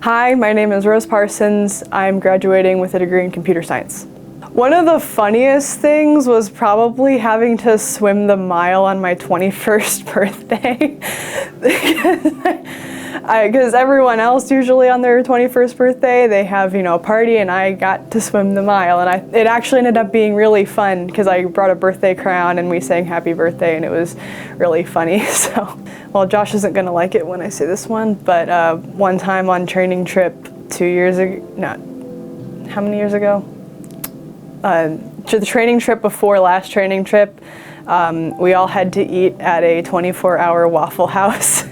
Hi, my name is Rose Parsons. I'm graduating with a degree in computer science. One of the funniest things was probably having to swim the mile on my 21st birthday. Because everyone else usually on their 21st birthday, they have, a party, and I got to swim the mile. And it actually ended up being really fun because I brought a birthday crown and we sang happy birthday, and it was really funny. So, well, Josh isn't gonna like it when I say this one, but one time on training trip 2 years ago, how many years ago? To the training trip before last training trip, we all had to eat at a 24-hour Waffle House.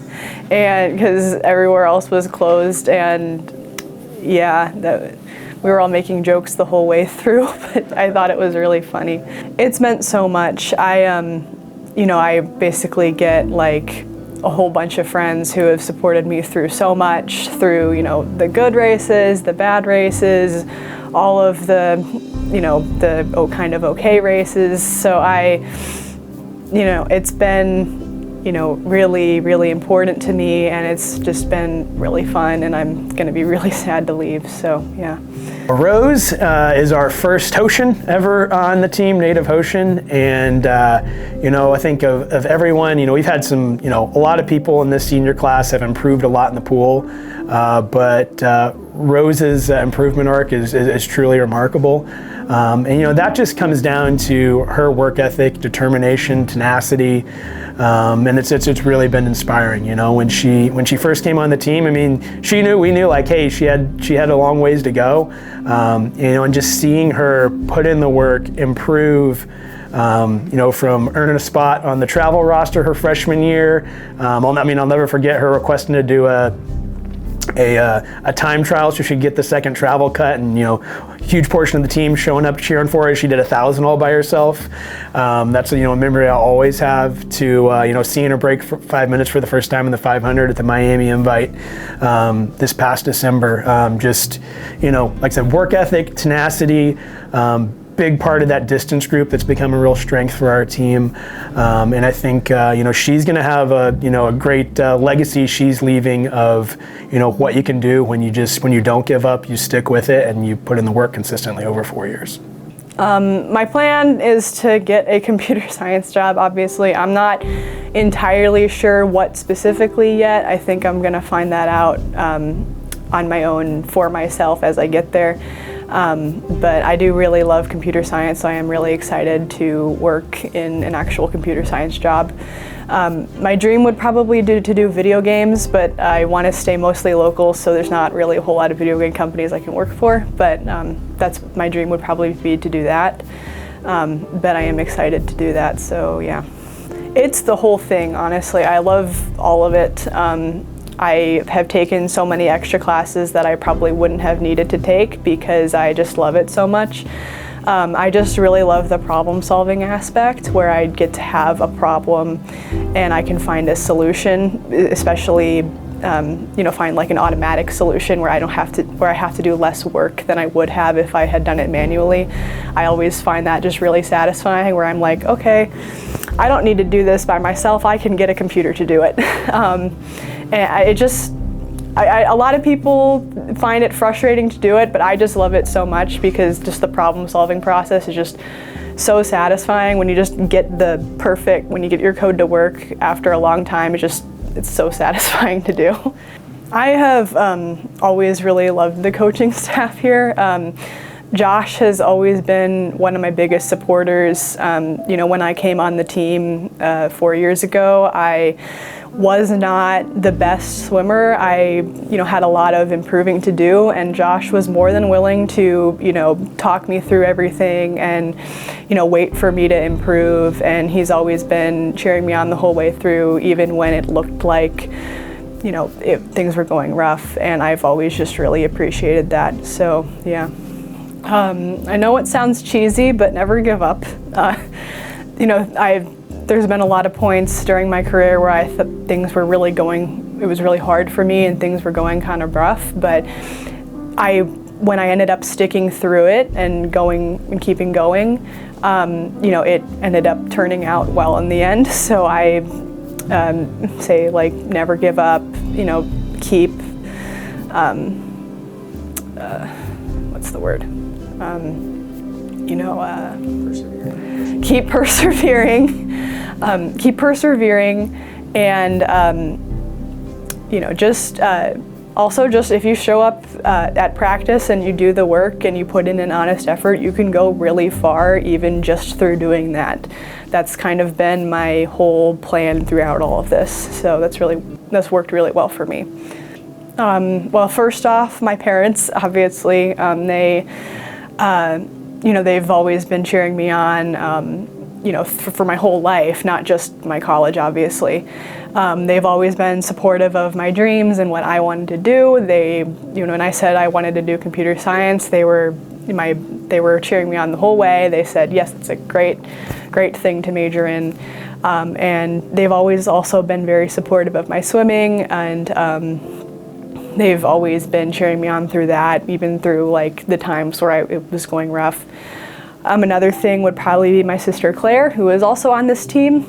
And because everywhere else was closed, and yeah, we were all making jokes the whole way through, but I thought it was really funny. It's meant so much. I basically get like a whole bunch of friends who have supported me through so much, through, the good races, the bad races, all of the, the kind of okay races. So it's been, really, really important to me, and it's just been really fun, and I'm going to be really sad to leave, so yeah. Rose is our first Hoshin ever on the team, native Hoshin, and I think of everyone, we've had some, a lot of people in this senior class have improved a lot in the pool, but Rose's improvement arc is truly remarkable. And that just comes down to her work ethic, determination, tenacity, and it's really been inspiring. When she first came on the team, we knew like, hey, she had a long ways to go, and just seeing her put in the work, improve. From earning a spot on the travel roster her freshman year. I'll never forget her requesting to do a time trial so she'd get the second travel cut, and huge portion of the team showing up cheering for her. She did 1,000 all by herself. That's a memory I'll always have, to seeing her break for 5 minutes for the first time in the 500 at the Miami Invite this past December. Like I said, work ethic, tenacity, big part of that distance group that's become a real strength for our team, and I think she's going to have a great legacy she's leaving of what you can do when you don't give up, you stick with it, and you put in the work consistently over 4 years. My plan is to get a computer science job. Obviously, I'm not entirely sure what specifically yet. I think I'm going to find that out on my own for myself as I get there. But I do really love computer science, so I am really excited to work in an actual computer science job. My dream would probably be to do video games, but I want to stay mostly local, so there's not really a whole lot of video game companies I can work for, but that's my dream would probably be to do that. But I am excited to do that, so yeah. It's the whole thing, honestly. I love all of it. I have taken so many extra classes that I probably wouldn't have needed to take because I just love it so much. I just really love the problem-solving aspect, where I get to have a problem and I can find a solution, especially find like an automatic solution where I have to do less work than I would have if I had done it manually. I always find that just really satisfying, where I'm like, okay, I don't need to do this by myself. I can get a computer to do it. And a lot of people find it frustrating to do it, but I just love it so much because just the problem-solving process is just so satisfying. When you just get when you get your code to work after a long time, it's so satisfying to do. I have always really loved the coaching staff here. Josh has always been one of my biggest supporters. When I came on the team 4 years ago, I was not the best swimmer. I had a lot of improving to do, and Josh was more than willing to talk me through everything and wait for me to improve, and he's always been cheering me on the whole way through, even when it looked like things were going rough, and I've always just really appreciated that. So yeah. I know it sounds cheesy, but never give up. There's been a lot of points during my career where I thought things were really it was really hard for me and things were going kind of rough, but when I ended up sticking through it and keeping going, it ended up turning out well in the end. So I say, like, never give up, keep what's the word? Keep persevering. Keep persevering, and also just if you show up at practice and you do the work and you put in an honest effort, you can go really far even just through doing that. That's kind of been my whole plan throughout all of this. So that's worked really well for me. Well, first off, my parents, obviously, they've always been cheering me on, for my whole life, not just my college, obviously. They've always been supportive of my dreams and what I wanted to do. When I said I wanted to do computer science, they were cheering me on the whole way. They said, yes, it's a great thing to major in. And they've always also been very supportive of my swimming, and they've always been cheering me on through that, even through like the times where it was going rough. Another thing would probably be my sister Claire, who is also on this team.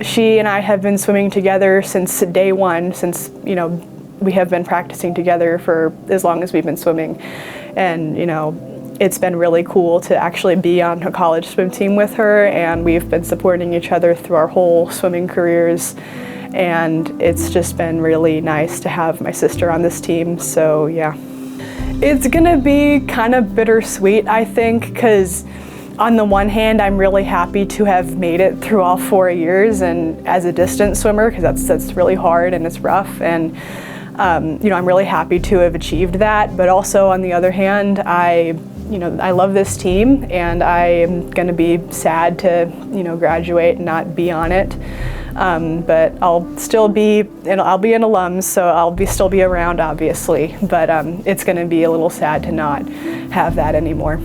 She and I have been swimming together since day one, since we have been practicing together for as long as we've been swimming. And it's been really cool to actually be on a college swim team with her, and we've been supporting each other through our whole swimming careers. And it's just been really nice to have my sister on this team, so yeah. It's gonna be kind of bittersweet, I think, because on the one hand, I'm really happy to have made it through all 4 years and as a distance swimmer, because that's really hard and it's rough, and I'm really happy to have achieved that. But also on the other hand, I love this team, and I am gonna be sad to graduate and not be on it. But I'll be an alum, so I'll still be around, obviously, but it's going to be a little sad to not have that anymore.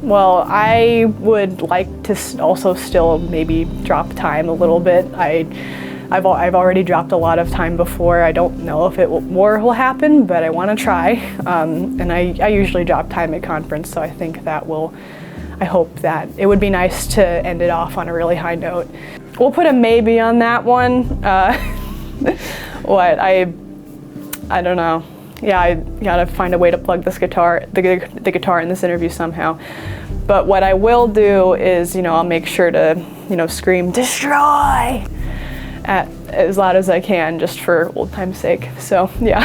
Well, I would like to also still maybe drop time a little bit. I've already dropped a lot of time before. I don't know if more will happen, but I want to try. And I usually drop time at conference, so I think I hope that it would be nice to end it off on a really high note. We'll put a maybe on that one. I don't know. Yeah, I gotta find a way to plug this guitar, the guitar in this interview somehow. But what I will do is, I'll make sure to, scream "destroy" as loud as I can, just for old time's sake. So yeah.